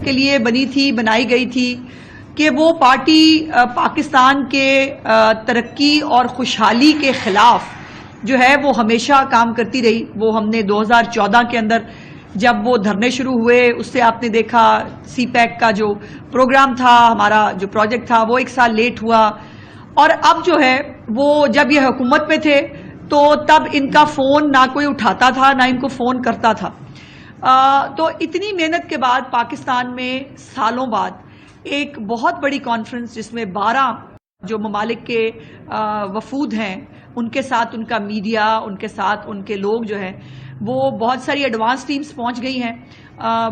کے لیے بنائی گئی تھی کہ وہ پارٹی پاکستان کے ترقی اور خوشحالی کے خلاف جو ہے وہ ہمیشہ کام کرتی رہی. وہ ہم نے 2014 کے اندر جب وہ دھرنے شروع ہوئے اس سے آپ نے دیکھا سی پیک کا جو پروگرام تھا, ہمارا جو پروجیکٹ تھا وہ 1 سال لیٹ ہوا. اور اب جو ہے وہ جب یہ حکومت میں تھے تو تب ان کا فون نہ کوئی اٹھاتا تھا نہ ان کو فون کرتا تھا. تو اتنی محنت کے بعد پاکستان میں سالوں بعد ایک بہت بڑی کانفرنس جس میں 12 جو ممالک کے وفود ہیں ان کے ساتھ ان کا میڈیا, ان کے ساتھ ان کے لوگ جو ہیں وہ بہت ساری ایڈوانس ٹیمز پہنچ گئی ہیں.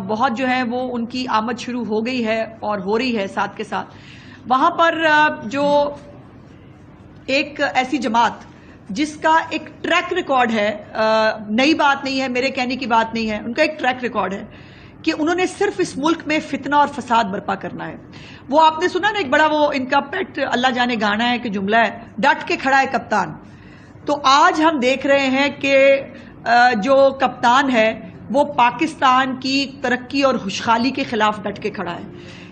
بہت جو ہے وہ ان کی آمد شروع ہو گئی ہے اور ہو رہی ہے ساتھ کے ساتھ. وہاں پر جو ایک ایسی جماعت جس کا ایک ٹریک ریکارڈ ہے, نئی بات نہیں ہے, میرے کہنے کی بات نہیں ہے, ان کا ایک ٹریک ریکارڈ ہے کہ انہوں نے صرف اس ملک میں فتنہ اور فساد برپا کرنا ہے. وہ آپ نے سنا نا ایک بڑا وہ ان کا پیٹ اللہ جانے گانا ہے کہ جملہ ہے, ڈٹ کے کھڑا ہے کپتان. تو آج ہم دیکھ رہے ہیں کہ جو کپتان ہے وہ پاکستان کی ترقی اور خوشحالی کے خلاف ڈٹ کے کھڑا ہے.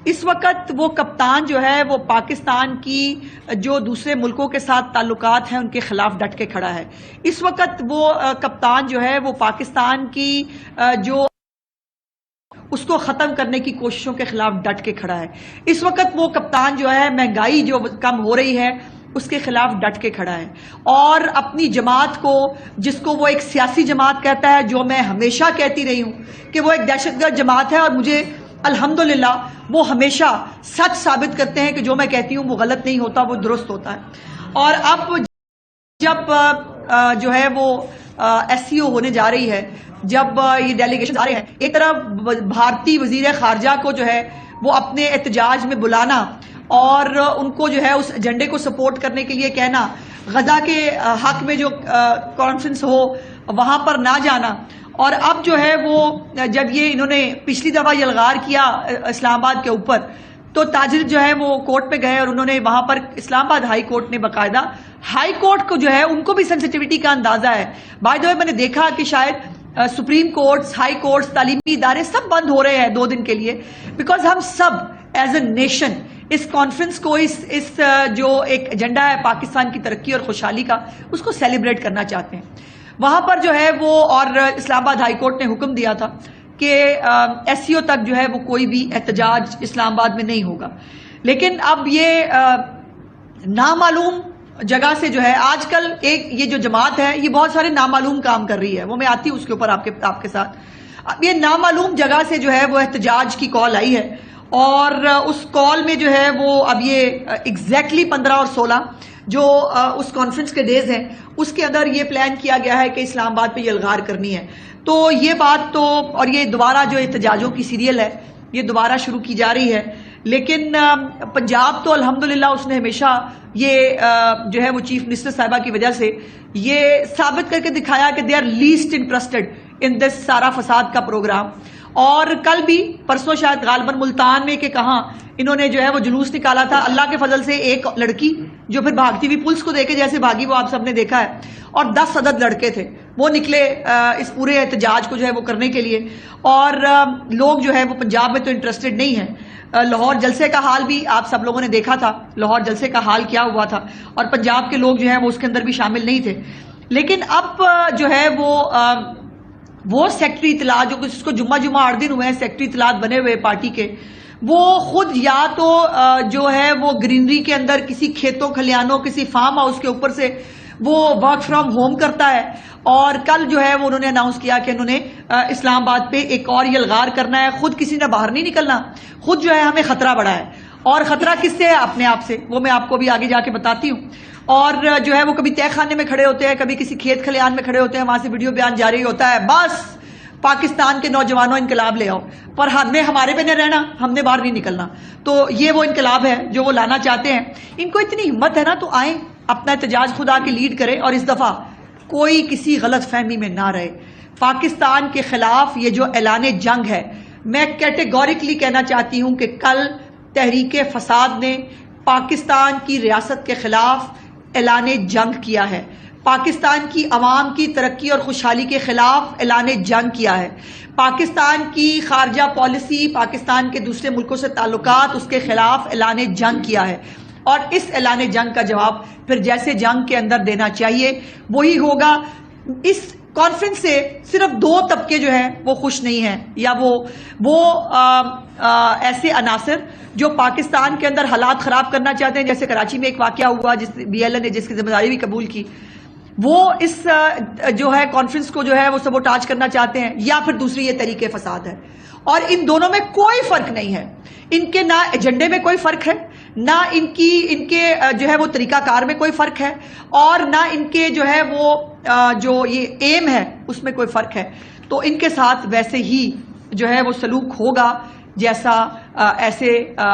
اس وقت وہ کپتان جو ہے وہ پاکستان کی جو دوسرے ملکوں کے ساتھ تعلقات ہیں ان کے خلاف ڈٹ کے کھڑا ہے. اس وقت وہ کپتان جو ہے وہ پاکستان کی جو اس کو ختم کرنے کی کوششوں کے خلاف ڈٹ کے کھڑا ہے. اس وقت وہ کپتان جو ہے مہنگائی جو کم ہو رہی ہے اس کے خلاف ڈٹ کے کھڑا ہے, اور اپنی جماعت کو جس کو وہ ایک سیاسی جماعت کہتا ہے, جو میں ہمیشہ کہتی رہی ہوں کہ وہ ایک دہشت گرد جماعت ہے, اور مجھے الحمدللہ وہ ہمیشہ سچ ثابت کرتے ہیں کہ جو میں کہتی ہوں وہ غلط نہیں ہوتا, وہ درست ہوتا ہے. اور اب جب جو ہے وہ ایس سی او ہونے جا رہی ہے, جب یہ ڈیلیگیشن آ رہے ہیں, ایک طرف بھارتی وزیر خارجہ کو جو ہے وہ اپنے احتجاج میں بلانا اور ان کو جو ہے اس ایجنڈے کو سپورٹ کرنے کے لیے کہنا, غزہ کے حق میں جو کانفرنس ہو وہاں پر نہ جانا. اور اب جو ہے وہ جب یہ انہوں نے پچھلی دفعہ یلغار کیا اسلام آباد کے اوپر, تو تاجر جو ہے وہ کورٹ پہ گئے اور انہوں نے وہاں پر اسلام آباد ہائی کورٹ نے باقاعدہ ہائی کورٹ کو جو ہے ان کو بھی سینسٹیوٹی کا اندازہ ہے. بائی دا وے میں نے دیکھا کہ شاید سپریم کورٹس, ہائی کورٹس, تعلیمی ادارے سب بند ہو رہے ہیں 2 دن کے لیے, بیکاز ہم سب ایز اے نیشن اس کانفرنس کو اس جو ایک ایجنڈا ہے پاکستان کی ترقی اور خوشحالی کا, اس کو سیلیبریٹ کرنا چاہتے ہیں. وہاں پر جو ہے وہ, اور اسلام آباد ہائی کورٹ نے حکم دیا تھا کہ ایس سی او تک جو ہے وہ کوئی بھی احتجاج اسلام آباد میں نہیں ہوگا. لیکن اب یہ نامعلوم جگہ سے جو ہے آج کل ایک یہ جو جماعت ہے یہ بہت سارے نامعلوم کام کر رہی ہے, وہ میں آتی ہوں اس کے اوپر آپ کے ساتھ. اب یہ نامعلوم جگہ سے جو ہے وہ احتجاج کی کال آئی ہے, اور اس کال میں جو ہے وہ اب یہ ایگزیکٹلی 15 اور 16 جو اس کانفرنس کے ڈیز ہیں اس کے اندر یہ پلان کیا گیا ہے کہ اسلام آباد پہ یلغار کرنی ہے. تو یہ بات تو, اور یہ دوبارہ جو احتجاجوں کی سیریل ہے یہ دوبارہ شروع کی جا رہی ہے. لیکن پنجاب تو الحمدللہ اس نے ہمیشہ یہ جو ہے وہ چیف منسٹر صاحبہ کی وجہ سے یہ ثابت کر کے دکھایا کہ they are least interested in this سارا فساد کا پروگرام. اور کل بھی پرسوں شاید غالباً ملتان میں کہ کہاں انہوں نے جو ہے وہ جلوس نکالا تھا, اللہ کے فضل سے ایک لڑکی جو پھر بھاگتی ہوئی پولیس کو دیکھے جیسے بھاگی وہ آپ سب نے دیکھا ہے, اور 10 عدد لڑکے تھے وہ نکلے اس پورے احتجاج کو جو ہے وہ کرنے کے لیے. اور لوگ جو ہے وہ پنجاب میں تو انٹرسٹڈ نہیں ہیں. لاہور جلسے کا حال بھی آپ سب لوگوں نے دیکھا تھا, لاہور جلسے کا حال کیا ہوا تھا, اور پنجاب کے لوگ جو ہیں وہ اس کے اندر بھی شامل نہیں تھے. لیکن اب جو ہے وہ سیکٹری اطلاعات جو اس کو جمعہ 8 دن ہوئے ہیں سیکٹری اطلاعات بنے ہوئے پارٹی کے, وہ خود یا تو جو ہے وہ گرینری کے اندر کسی کھیتوں کھلیانوں کسی فارم ہاؤس کے اوپر سے وہ ورک فرام ہوم کرتا ہے, اور کل جو ہے وہ انہوں نے اناؤنس کیا کہ انہوں نے اسلام آباد پہ ایک اور یلغار کرنا ہے. خود کسی نے باہر نہیں نکلنا, خود جو ہے ہمیں خطرہ بڑھا ہے, اور خطرہ کس سے ہے؟ اپنے آپ سے. وہ میں آپ کو بھی آگے جا کے بتاتی ہوں. اور جو ہے وہ کبھی تہ خانے میں کھڑے ہوتے ہیں, کبھی کسی کھیت کھلیان میں کھڑے ہوتے ہیں, وہاں سے ویڈیو بیان جاری ہوتا ہے بس پاکستان کے نوجوانوں انقلاب لے آؤ, پر ہم نے ہمارے پہ نہیں رہنا, ہم نے باہر نہیں نکلنا. تو یہ وہ انقلاب ہے جو وہ لانا چاہتے ہیں. ان کو اتنی ہمت ہے نا, تو آئیں اپنا احتجاج خدا کے لیڈ کریں, اور اس دفعہ کوئی کسی غلط فہمی میں نہ رہے. پاکستان کے خلاف یہ جو اعلان جنگ ہے, میں کیٹیگوریکلی کہنا چاہتی ہوں کہ کل تحریک فساد نے پاکستان کی ریاست کے خلاف اعلان جنگ کیا ہے. پاکستان کی عوام کی ترقی اور خوشحالی کے خلاف اعلان جنگ کیا ہے، پاکستان کی خارجہ پالیسی، پاکستان کے دوسرے ملکوں سے تعلقات، اس کے خلاف اعلان جنگ کیا ہے، اور اس اعلان جنگ کا جواب پھر جیسے جنگ کے اندر دینا چاہیے وہی ہوگا۔ اس کانفرنس سے صرف دو طبقے جو ہیں وہ خوش نہیں ہیں، یا وہ ایسے عناصر جو پاکستان کے اندر حالات خراب کرنا چاہتے ہیں، جیسے کراچی میں ایک واقعہ ہوا جس بی ایل اے نے جس کی ذمہ داری بھی قبول کی، وہ اس جو ہے کانفرنس کو جو ہے وہ سبوٹاج کرنا چاہتے ہیں، یا پھر دوسری یہ طریقے فساد ہے۔ اور ان دونوں میں کوئی فرق نہیں ہے، ان کے نہ ایجنڈے میں کوئی فرق ہے، نہ ان کے جو ہے وہ طریقہ کار میں کوئی فرق ہے، اور نہ ان کے جو ہے وہ جو یہ ایم ہے اس میں کوئی فرق ہے۔ تو ان کے ساتھ ویسے ہی جو ہے وہ سلوک ہوگا جیسا ایسے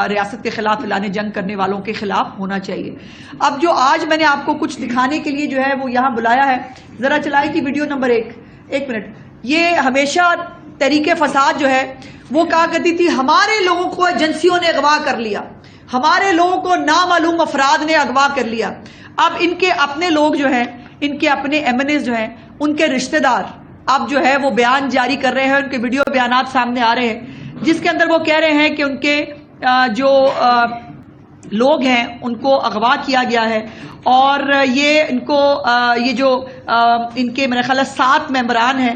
ریاست کے خلاف اعلان جنگ کرنے والوں کے خلاف ہونا چاہیے۔ اب جو آج میں نے آپ کو کچھ دکھانے کے لیے جو ہے وہ یہاں بلایا ہے، ذرا چلائے کہ ویڈیو نمبر ایک منٹ۔ یہ ہمیشہ تحریک فساد جو ہے وہ کہا کرتی تھی ہمارے لوگوں کو ایجنسیوں نے اغوا کر لیا، ہمارے لوگوں کو نامعلوم افراد نے اغوا کر لیا۔ اب ان کے اپنے لوگ جو ہیں، ان کے اپنے ایم این ایز جو ہیں، ان کے رشتہ دار اب جو ہے وہ بیان جاری کر رہے ہیں، ان کے ویڈیو بیانات سامنے آ رہے ہیں جس کے اندر وہ کہہ رہے ہیں کہ ان کے جو لوگ ہیں ان کو اغوا کیا گیا ہے، اور یہ جو ان کے میرے خیال ہے 7 ممبران ہیں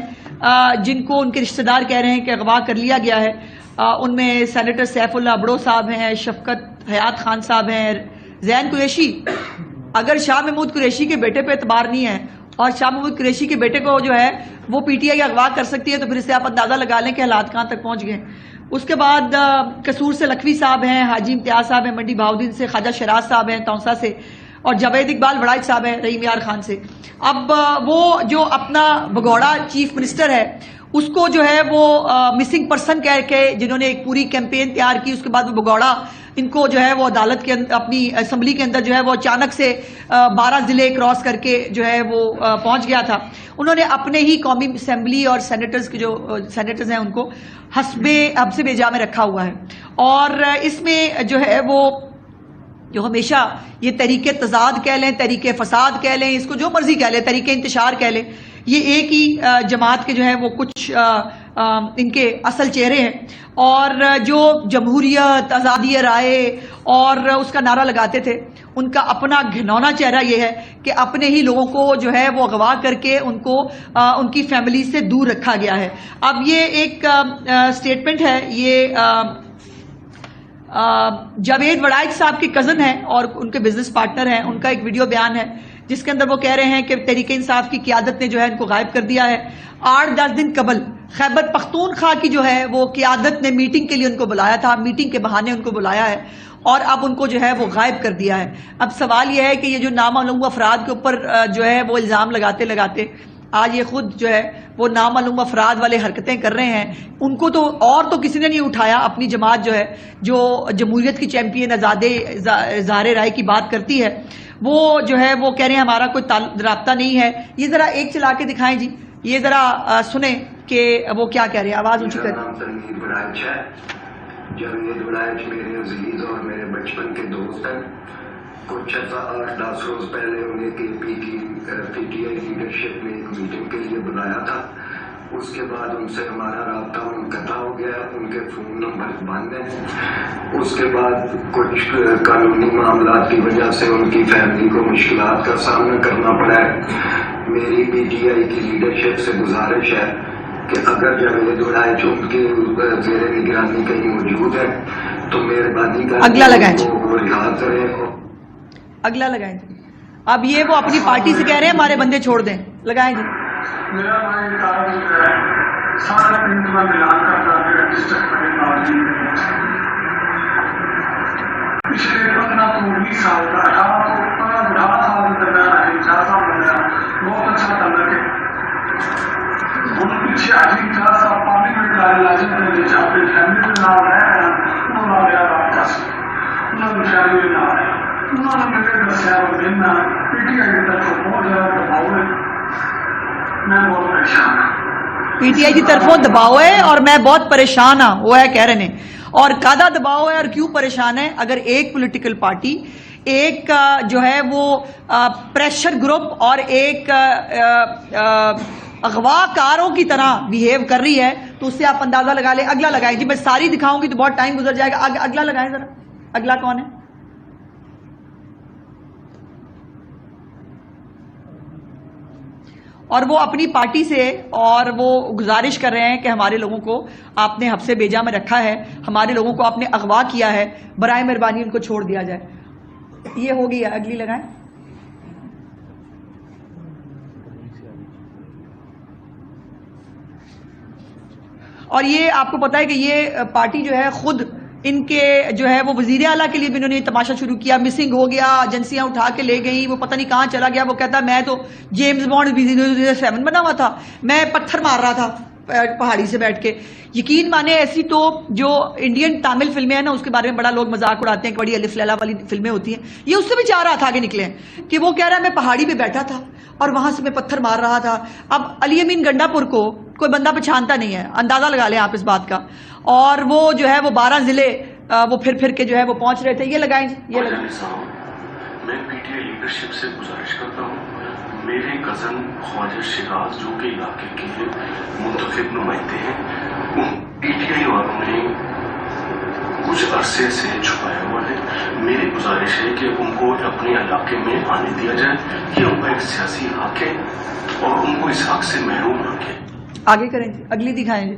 جن کو ان کے رشتہ دار کہہ رہے ہیں کہ اغوا کر لیا گیا ہے۔ ان میں سینیٹر سیف اللہ ابڑو صاحب ہیں، شفقت حیات خان صاحب ہیں، زین قریشی۔ اگر شاہ محمود قریشی کے بیٹے پہ اعتبار نہیں ہے اور شاہ محمود قریشی کے بیٹے کو جو ہے وہ پی ٹی آئی اغوا کر سکتی ہے، تو پھر اس سے آپ اندازہ لگا لیں کہ حالات کہاں تک پہنچ گئے۔ اس کے بعد قصور سے لکھوی صاحب ہیں، حاجی امتیاز صاحب ہیں، منڈی بہاؤدین سے خواجہ شراز صاحب ہیں، تونسا سے، اور جاوید اقبال وڑائچ صاحب ہیں رحیم یار خان سے۔ اب وہ جو اپنا بگوڑا چیف منسٹر ہے اس کو جو ہے وہ مسنگ پرسن کہہ کے جنہوں نے ایک پوری کیمپین تیار کی، اس کے بعد وہ بگوڑا ان کو جو ہے وہ عدالت کے اندر اپنی اسمبلی کے اندر جو ہے وہ اچانک سے 12 ضلع کراس کر کے جو ہے وہ پہنچ گیا تھا۔ انہوں نے اپنے ہی قومی اسمبلی اور سینیٹرز کے جو سینیٹرز ہیں ان کو حسب بیجا میں رکھا ہوا ہے، اور اس میں جو ہے وہ جو ہمیشہ یہ تحریک تضاد کہہ لیں، تحریک فساد کہہ لیں، اس کو جو مرضی کہہ لیں، تحریک انتشار کہہ لیں، یہ ایک ہی جماعت کے جو ہے وہ کچھ ان کے اصل چہرے ہیں، اور جو جمہوریت، آزادی رائے اور اس کا نعرہ لگاتے تھے، ان کا اپنا گھنونا چہرہ یہ ہے کہ اپنے ہی لوگوں کو جو ہے وہ اغوا کر کے ان کو ان کی فیملی سے دور رکھا گیا ہے۔ اب یہ ایک سٹیٹمنٹ ہے، یہ جاوید وڑائچ صاحب کے کزن ہیں اور ان کے بزنس پارٹنر ہیں، ان کا ایک ویڈیو بیان ہے جس کے اندر وہ کہہ رہے ہیں کہ تحریک انصاف کی قیادت نے جو ہے ان کو غائب کر دیا ہے۔ 8-10 دن قبل خیبر پختونخوا کی جو ہے وہ قیادت نے میٹنگ کے لیے ان کو بلایا تھا، میٹنگ کے بہانے ان کو بلایا ہے، اور اب ان کو جو ہے وہ غائب کر دیا ہے۔ اب سوال یہ ہے کہ یہ جو نامعلوم افراد کے اوپر جو ہے وہ الزام لگاتے آج یہ خود جو ہے وہ نامعلوم افراد والے حرکتیں کر رہے ہیں، ان کو تو اور تو کسی نے نہیں اٹھایا۔ اپنی جماعت جو ہے جو جمہوریت کی چیمپئن اظہار رائے کی بات کرتی ہے، وہ جو ہے وہ کہہ رہے ہیں ہمارا کوئی رابطہ نہیں ہے۔ یہ ذرا ایک چلا کے دکھائیں جی، یہ ذرا سنیں کہ وہ کیا کہہ رہے ہیں، آواز اونچی کریں۔ جاوید وڑائچ میرے عزیز اور میرے بچپن کے دوست ہیں۔ کچھ 8-10 روز پہلے انہیں پی ٹی آئی لیڈرشپ نے ایک میٹنگ کے لیے بلایا تھا، اس کے بعد ان سے ہمارا رابطہ منقطع ہو گیا، ان کے فون نمبر بند ہیں۔ اس کے بعد کچھ قانونی معاملات کی وجہ سے ان کی فیملی کو مشکلات کا سامنا کرنا پڑا ہے۔ میری پی ٹی آئی کی لیڈرشپ سے گزارش ہے کہ اگر جاوید وڑائچ ان کی زیر نگرانی کہیں موجود ہے تو مہربانی کر وہ رہا کریں۔ اگلا لگائیں جی۔ اب یہ وہ اپنی پارٹی سے کہہ رہے ہیں ہمارے بندے چھوڑ دیں، لگائیں جی۔ میرا بھائی کاغذ جو ہے سارا پرنٹ میں ملان کرتا ہے رجسٹر کرنے والی پچھلے 15-20 سال کا 18 سال کے درمیان 4 سال بنایا، بہت اچھا تعلق ہے۔ ان پیچھے آجی 4 سال پارلیمنٹ کا لازم کرنے جہاں پہ فیملی میں نہ رہے ہیں انہوں نے میرا رابطہ سے انہوں نے فیملی میں نہ رہے، انہوں نے میرے دسیا وہ دن پی ٹی آئی کی طرف بہت زیادہ دباؤ ہے، میں بہت پریشان ہوں۔ پی ٹی آئی کی طرفوں دباؤ ہے اور میں بہت پریشان ہوں، وہ ہے کہہ رہے ہیں۔ اور کادا دباؤ ہے اور کیوں پریشان ہے؟ اگر ایک پولیٹیکل پارٹی ایک جو ہے وہ پریشر گروپ اور ایک اغوا کاروں کی طرح بیہیو کر رہی ہے، تو اس سے آپ اندازہ لگا لیں. اگلا لگائیں جی، میں ساری دکھاؤں گی تو بہت ٹائم گزر جائے گا. اگلا لگائیں ذرا. اگلا کون ہے؟ اور وہ اپنی پارٹی سے اور وہ گزارش کر رہے ہیں کہ ہمارے لوگوں کو آپ نے حبس بیجا میں رکھا ہے، ہمارے لوگوں کو آپ نے اغوا کیا ہے، برائے مہربانی ان کو چھوڑ دیا جائے. یہ ہوگی. اگلی لگائیں. اور یہ آپ کو پتا ہے کہ یہ پارٹی جو ہے خود ان کے جو ہے وہ وزیر اعلیٰ کے لیے بھی انہوں نے تماشا شروع کیا. مسنگ ہو گیا، ایجنسیاں اٹھا کے لے گئیں، وہ پتہ نہیں کہاں چلا گیا. وہ کہتا میں تو جیمز بانڈ 007 بنا ہوا تھا، میں پتھر مار رہا تھا پہاڑی سے بیٹھ کے. یقین مانے ایسی تو جو انڈین تامل فلمیں ہیں نا، اس کے بارے میں بڑا لوگ مذاق اڑاتے ہیں کہ بڑی الف لیلا والی فلمیں ہوتی ہیں. یہ اس سے بھی 4 رات آگے نکلے ہیں کہ وہ کہہ رہا ہے میں پہاڑی پہ بیٹھا تھا اور وہاں سے میں پتھر مار رہا تھا. اب علی امین گنڈا پور کو کوئی بندہ پہچانتا نہیں ہے، اندازہ لگا لیں آپ اس بات کا. اور وہ جو ہے وہ 12 ضلع وہ پھر کے جو ہے وہ پہنچ رہے تھے. یہ لگائیں. یہ لگائیں. میں پی ٹی آئی لیڈرشپ سے گزارش کرتا ہوں، میرے کزن خواجہ شیراز جو کہ علاقے کے منتخب نمائندے ہیں، پی ٹی آئی والوں نے کچھ عرصے سے چھپایا ہوا ہے. میری گزارش ہے کہ ان کو اپنے علاقے میں آنے دیا جائے. یہ ان کا ایک سیاسی حق ہے اور ان کو اس حق سے محروم رکھے. آگے کریں جی. اگلی دکھائیں جی.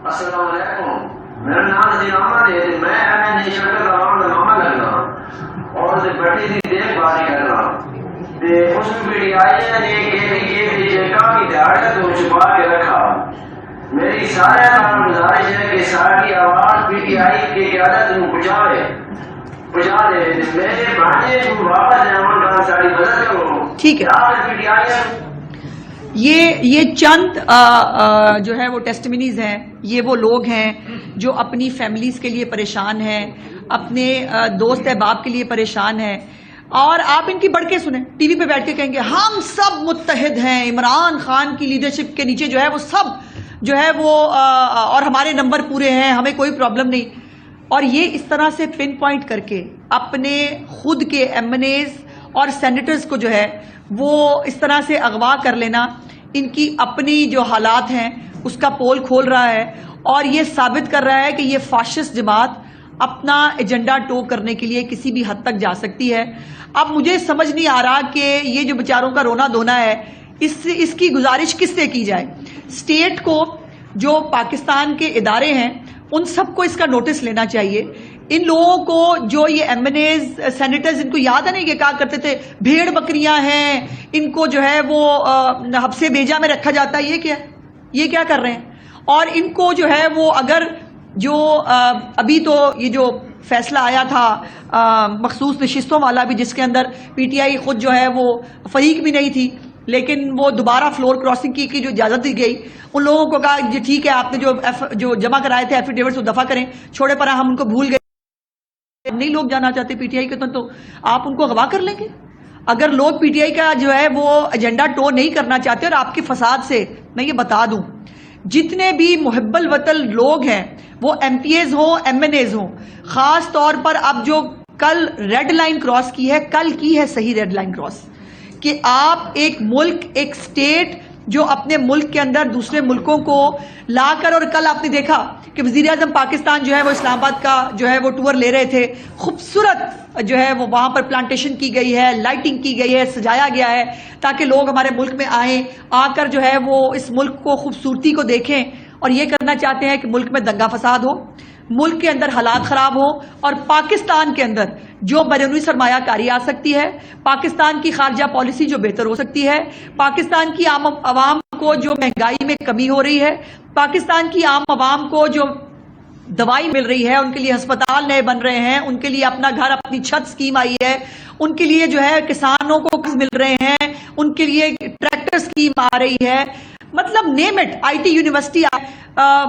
السلام علیکم، میرا نام نذیر احمد ہے. میں ایم این ایشور کا نام نامہ لگنا اور بڑی سی دیکھ بھال کرنا اس میں پی آئی نے کافی دہاڑ کو چھپا کے رکھا. میری سارے کام گزارش ہے کہ ساری آواز پی ٹی آئی کی قیادت کو پہنچا دے. میرے بھانجے کو واپس امن خان ساری مدد کرو. ٹھیک ہے. پی ٹی آئی یہ چند جو ہے وہ ٹیسٹمنیز ہیں. یہ وہ لوگ ہیں جو اپنی فیملیز کے لیے پریشان ہیں، اپنے دوست احباب کے لیے پریشان ہیں. اور آپ ان کی بڑھ کے سنیں، ٹی وی پہ بیٹھ کے کہیں گے ہم سب متحد ہیں، عمران خان کی لیڈرشپ کے نیچے جو ہے وہ سب جو ہے وہ اور ہمارے نمبر پورے ہیں، ہمیں کوئی پرابلم نہیں. اور یہ اس طرح سے پن پوائنٹ کر کے اپنے خود کے ایم این ایز اور سینیٹرز کو جو ہے وہ اس طرح سے اغوا کر لینا، ان کی اپنی جو حالات ہیں اس کا پول کھول رہا ہے. اور یہ ثابت کر رہا ہے کہ یہ فاشسٹ جماعت اپنا ایجنڈا ٹو کرنے کے لیے کسی بھی حد تک جا سکتی ہے. اب مجھے سمجھ نہیں آ رہا کہ یہ جو بیچاروں کا رونا دھونا ہے اس کی گزارش کس سے کی جائے. اسٹیٹ کو، جو پاکستان کے ادارے ہیں، ان سب کو اس کا نوٹس لینا چاہیے. ان لوگوں کو جو یہ ایم این ایز سینیٹرز، ان کو یاد ہے نہیں کہ کہا کرتے تھے بھیڑ بکریاں ہیں، ان کو جو ہے وہ حبس بیجا میں رکھا جاتا ہے. یہ کیا کر رہے ہیں؟ اور ان کو جو ہے وہ اگر جو ابھی تو یہ جو فیصلہ آیا تھا مخصوص نشستوں والا بھی، جس کے اندر پی ٹی آئی خود جو ہے وہ فریق بھی نہیں تھی، لیکن وہ دوبارہ فلور کراسنگ کی جو اجازت دی گئی، ان لوگوں کو کہا جی ٹھیک ہے آپ نے جو جمع کرائے تھے ایفیڈیوٹس وہ دفع کریں، چھوڑے پرا ہم ان کو بھول گئے. نہیں لوگ جانا چاہتے پی ٹی آئی کے تو آپ ان کو اغوا کر لیں گے. اگر لوگ پی ٹی آئی کا جو ہے وہ ایجنڈا ٹو نہیں کرنا چاہتے، اور آپ کے فساد سے میں یہ بتا دوں جتنے بھی محب الوطن لوگ ہیں، وہ ایم پی ایز ہوں، ایم این ایز ہوں، خاص طور پر اب جو کل ریڈ لائن کراس کی ہے، کل کی ہے صحیح ریڈ لائن کراس، کہ آپ ایک ملک، ایک سٹیٹ جو اپنے ملک کے اندر دوسرے ملکوں کو لا کر، اور کل آپ نے دیکھا کہ وزیر اعظم پاکستان جو ہے وہ اسلام آباد کا جو ہے وہ ٹور لے رہے تھے، خوبصورت جو ہے وہ وہاں پر پلانٹیشن کی گئی ہے، لائٹنگ کی گئی ہے، سجایا گیا ہے تاکہ لوگ ہمارے ملک میں آئیں، آ کر جو ہے وہ اس ملک کو خوبصورتی کو دیکھیں. اور یہ کرنا چاہتے ہیں کہ ملک میں دنگا فساد ہو، ملک کے اندر حالات خراب ہوں، اور پاکستان کے اندر جو بیرونی سرمایہ کاری آ سکتی ہے، پاکستان کی خارجہ پالیسی جو بہتر ہو سکتی ہے، پاکستان کی عام عوام کو جو مہنگائی میں کمی ہو رہی ہے، پاکستان کی عام عوام کو جو دوائی مل رہی ہے، ان کے لیے ہسپتال نئے بن رہے ہیں، ان کے لیے اپنا گھر اپنی چھت اسکیم آئی ہے، ان کے لیے جو ہے کسانوں کو مل رہے ہیں، ان کے لیے ٹریکٹر اسکیم آ رہی ہے، مطلب name it, I T university,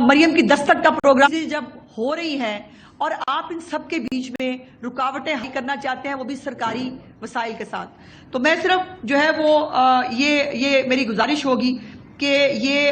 Maryam کی دستک کا پروگرام جب ہو رہی ہے، اور آپ ان سب کے بیچ میں رکاوٹیں حل کرنا چاہتے ہیں، وہ بھی سرکاری وسائل کے ساتھ. تو میں صرف جو ہے وہ یہ میری گزارش ہوگی کہ یہ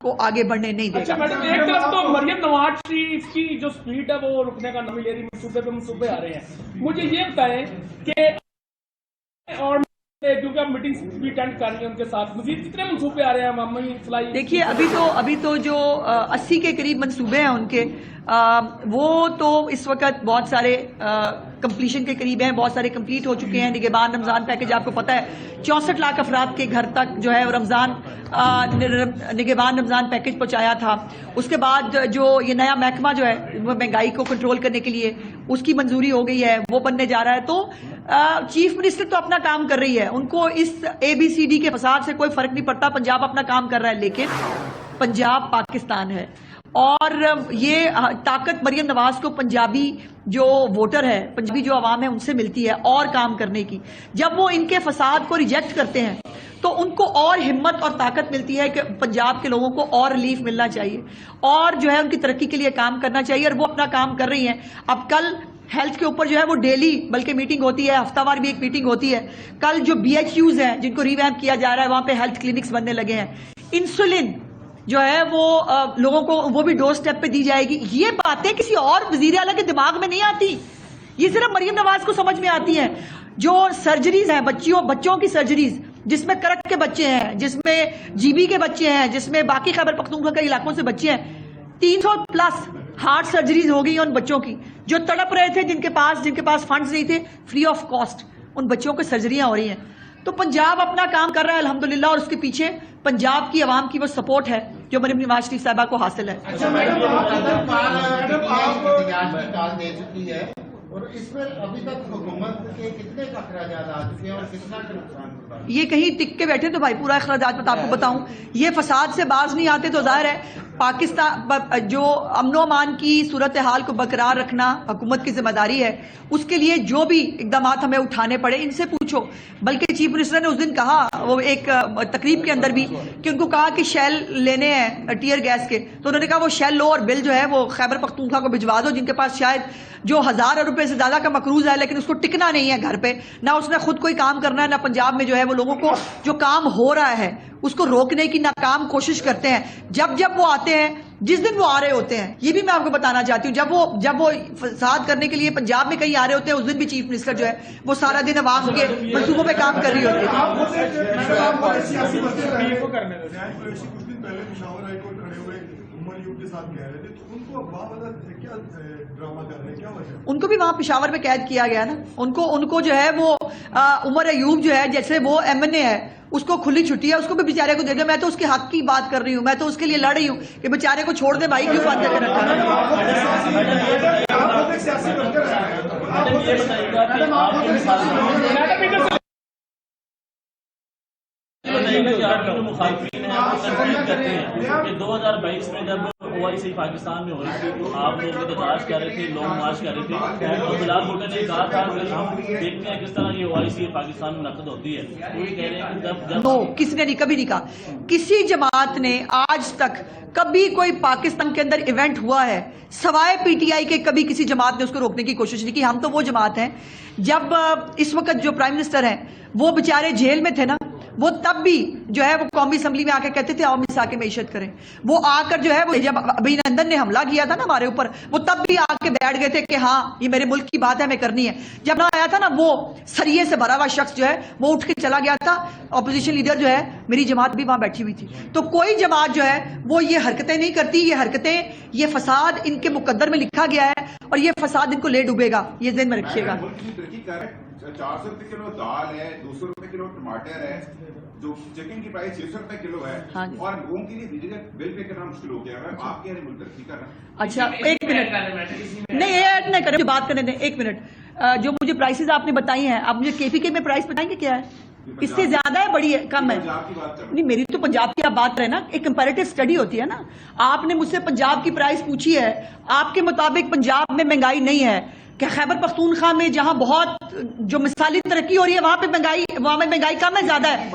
کو آگے بڑھنے نہیں دے اچھا گا. میڈم، ایک طرف تو مریم نواز شریف کی جو سپیڈ ہے وہ رکنے کا نام نہیں لے رہی، منصوبے پہ منصوبے آ رہے ہیں. مجھے یہ بتائیں کہ اور کیونکہ آپ میٹنگ بھی اٹینڈ کر رہی ہیں ان کے ساتھ، مزید کتنے منصوبے آ رہے ہیں عوامی فلاحی؟ دیکھیے ابھی تو جو 80 کے قریب منصوبے ہیں ان کے، وہ تو اس وقت بہت سارے کمپلیشن کے قریب ہیں، بہت سارے کمپلیٹ ہو چکے ہیں. نگہبان رمضان پیکج آپ کو پتہ ہے 64 لاکھ افراد کے گھر تک جو ہے رمضان نگہبان رمضان پیکج پہنچایا تھا. اس کے بعد جو یہ نیا محکمہ جو ہے مہنگائی کو کنٹرول کرنے کے لیے اس کی منظوری ہو گئی ہے، وہ بننے جا رہا ہے. تو چیف منسٹر تو اپنا کام کر رہی ہے، ان کو اس ABCD کے فساد سے کوئی فرق نہیں پڑتا. پنجاب اپنا کام کر رہا ہے، لیکن پنجاب پاکستان ہے اور یہ طاقت مریم نواز کو پنجابی جو ووٹر ہے، پنجابی جو عوام ہے ان سے ملتی ہے اور کام کرنے کی. جب وہ ان کے فساد کو ریجیکٹ کرتے ہیں تو ان کو اور ہمت اور طاقت ملتی ہے کہ پنجاب کے لوگوں کو اور ریلیف ملنا چاہیے اور جو ہے ان کی ترقی کے لیے کام کرنا چاہیے، اور وہ اپنا کام کر رہی ہیں. اب کل ہیلتھ کے اوپر جو ہے وہ ڈیلی بلکہ میٹنگ ہوتی ہے، ہفتہ وار بھی ایک میٹنگ ہوتی ہے. کل جو BHUs ہیں جن کو ریویمپ کیا جا رہا ہے وہاں پہ ہیلتھ کلینکس بننے لگے ہیں. انسولین جو ہے وہ لوگوں کو وہ بھی ڈور سٹیپ پہ دی جائے گی. یہ باتیں کسی اور وزیر اعلیٰ کے دماغ میں نہیں آتی، یہ صرف مریم نواز کو سمجھ میں آتی ہیں. جو سرجریز ہیں بچوں کی سرجریز، جس میں کرک کے بچے ہیں، جس میں GB کے بچے ہیں، جس میں باقی خیبر پختونخوا کے علاقوں سے بچے ہیں، 300+ ہارٹ سرجریز ہو گئی ہیں ان بچوں کی جو تڑپ رہے تھے، جن کے پاس فنڈز نہیں تھے. فری آف کاسٹ ان بچوں کو سرجریاں ہو رہی ہیں. تو پنجاب اپنا کام کر رہا ہے الحمدللہ، اور اس کے پیچھے پنجاب کی عوام کی وہ سپورٹ ہے جو مریم نواز شریف صاحبہ کو حاصل ہے. اور اس میں ابھی تک حکومت کے کتنے اخراجات آ چکے ہیں اور کتنا نقصان ہوتا ہے؟ یہ کہیں ٹک کے بیٹھے تو بھائی پورا اخراجات میں آپ کو بتاؤں. یہ فساد سے باز نہیں آتے تو ظاہر ہے پاکستان جو امن و امان کی صورتحال کو برقرار رکھنا حکومت کی ذمہ داری ہے. اس کے لیے جو بھی اقدامات ہمیں اٹھانے پڑے ان سے پوچھو. بلکہ چیف منسٹر نے اس دن کہا وہ ایک تقریب کے اندر بھی کہ ان کو کہا کہ شیل لینے ہیں ٹیئر گیس کے، تو انہوں نے کہا وہ شیل لو اور بل جو ہے وہ خیبر پختونخوا کو بھجوا دو، جن کے پاس شاید جو 1000 روپے سے زیادہ کا مقروض ہے لیکن اس کو ٹکنا نہیں ہے گھر پہ، نہ اس نے خود کوئی کام کرنا ہے، نہ پنجاب میں جو ہے وہ لوگوں کو جو کام ہو رہا ہے اس کو روکنے کی ناکام کوشش کرتے ہیں. جب وہ آتے ہیں، جس دن وہ آ رہے ہوتے ہیں، یہ بھی میں آپ کو بتانا چاہتی ہوں، جب وہ فساد کرنے کے لیے پنجاب میں کہیں آ رہے ہوتے ہیں، اس دن بھی چیف منسٹر جو ہے وہ سارا دن عوام کے منصوبوں پہ کام کر رہی ہوتی ان کو بھی وہاں پشاور میں قید کیا گیا نا. ان کو جو ہے وہ عمر ایوب جو ہے جیسے وہ MNA ہے، اس کو کھلی چھٹی ہے، اس کو بھی بیچارے کو دے دو. میں تو اس کے حق کی بات کر رہی ہوں، میں تو اس کے لیے لڑ رہی ہوں کہ بیچارے کو چھوڑ دیں بھائی، کیوں بات کر رکھا ہے. مخالفین ہیں وہ تنقید کرتے ہیں کہ 2022 میں جب OIC پاکستان میں ہو رہی تھی تو آپ لوگ احتجاج کر رہے تھے، لوگ مارچ کر رہے تھے، اور بلال بھٹو نے کہا تھا کہ ہم دیکھتے ہیں کس طرح یہ OIC پاکستان میں منعقد ہوتی ہے. وہ یہ کہہ رہے ہیں کہ جب کسی نے کبھی نہیں کہا، کسی جماعت نے آج تک کبھی کوئی پاکستان کے اندر ایونٹ ہوا ہے سوائے PTI کے، کبھی کسی جماعت نے اس کو روکنے کی کوشش نہیں کی. ہم تو وہ جماعت ہیں، جب اس وقت جو پرائم منسٹر ہیں وہ بیچارے جیل میں تھے نا، وہ تب بھی جو ہے وہ قومی اسمبلی میں آ کے کہتے تھے آؤ مسا کے معیشت کریں. وہ آ کر جو ہے وہ جب ابھینندن نے حملہ کیا تھا نا ہمارے اوپر، وہ تب بھی آ کے بیٹھ گئے تھے کہ ہاں یہ میرے ملک کی بات ہے، ہمیں کرنی ہے. جب نہ آیا تھا نا وہ سریے سے بھرا ہوا شخص جو ہے وہ اٹھ کے چلا گیا تھا. اپوزیشن لیڈر جو ہے میری جماعت بھی وہاں بیٹھی ہوئی تھی. تو کوئی جماعت جو ہے وہ یہ حرکتیں نہیں کرتی. یہ حرکتیں، یہ فساد ان کے مقدر میں لکھا گیا ہے اور یہ فساد ان کو لے ڈوبے گا، یہ ذہن میں رکھیے گا. 400 روپے کلو دال ہے، 200 روپے کلو ٹماٹر ہے، جو چکن کی پرائس 600 روپے کلو ہے، اور لوگوں کے لیے بجلی کا بل پے کرنا مشکل ہو گیا ہے. آپ کہہ رہے ہیں ملک ترقی کر رہا ہے. اچھا ایک منٹ، نہیں ایڈ نہیں کریں، بات کرنے دیں ایک منٹ. جو مجھے پرائسز آپ نے بتائی ہیں، آپ مجھے KPK میں پرائس بتائیں گے کیا ہے؟ اس سے زیادہ ہے، بڑی ہے، کم ہے؟ نہیں میری تو پنجاب کی آپ بات کریں نا، ایک کمپیریٹیو اسٹڈی ہوتی ہے نا. آپ نے مجھ سے پنجاب کی پرائس پوچھی ہے، آپ کے مطابق پنجاب میں مہنگائی نہیں ہے کہ خیبر پختونخوا میں جہاں بہت جو مثالی ترقی ہو رہی ہے وہاں پہ مہنگائی کم ہے زیادہ ہے؟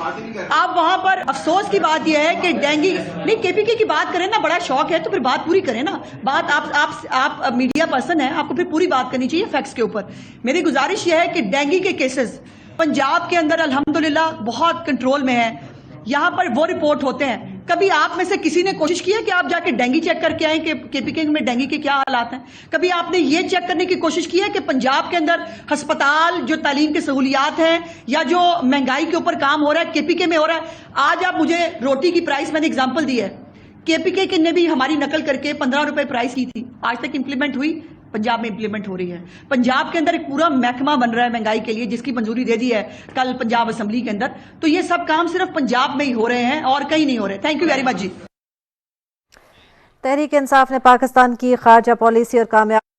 آپ وہاں پر افسوس کی بات یہ ہے کہ ڈینگی نہیں، KPK کی بات کریں نا، بڑا شوق ہے تو پھر بات پوری کریں نا. بات آپ میڈیا پرسن ہیں، آپ کو پھر پوری بات کرنی چاہیے فیکٹس کے اوپر. میری گزارش یہ ہے کہ ڈینگی کے کیسز پنجاب کے اندر الحمدللہ بہت کنٹرول میں ہیں. یہاں پر وہ رپورٹ ہوتے ہیں کبھی آپ میں سے کسی نے کوشش کی ہے کہ آپ جا کے ڈینگی چیک کر کے آئیں کہ KPK میں ڈینگی کے کیا حالات ہیں؟ کبھی آپ نے یہ چیک کرنے کی کوشش کی ہے کہ پنجاب کے اندر ہسپتال، جو تعلیم کی سہولیات ہیں یا جو مہنگائی کے اوپر کام ہو رہا ہے KPK میں ہو رہا ہے؟ آج آپ مجھے روٹی کی پرائس، میں نے اگزامپل دی ہے، KPK نے بھی ہماری نقل کر کے 15 روپے پرائس کی تھی، آج تک امپلیمنٹ ہوئی؟ پنجاب میں امپلیمنٹ ہو رہی ہے. پنجاب کے اندر ایک پورا محکمہ بن رہا ہے مہنگائی کے لیے، جس کی منظوری دے دی ہے کل پنجاب اسمبلی کے اندر. تو یہ سب کام صرف پنجاب میں ہی ہو رہے ہیں اور کہیں نہیں ہو رہے. تھینک یو ویری مچ جی. تحریک انصاف نے پاکستان کی خارجہ پالیسی اور کامیاب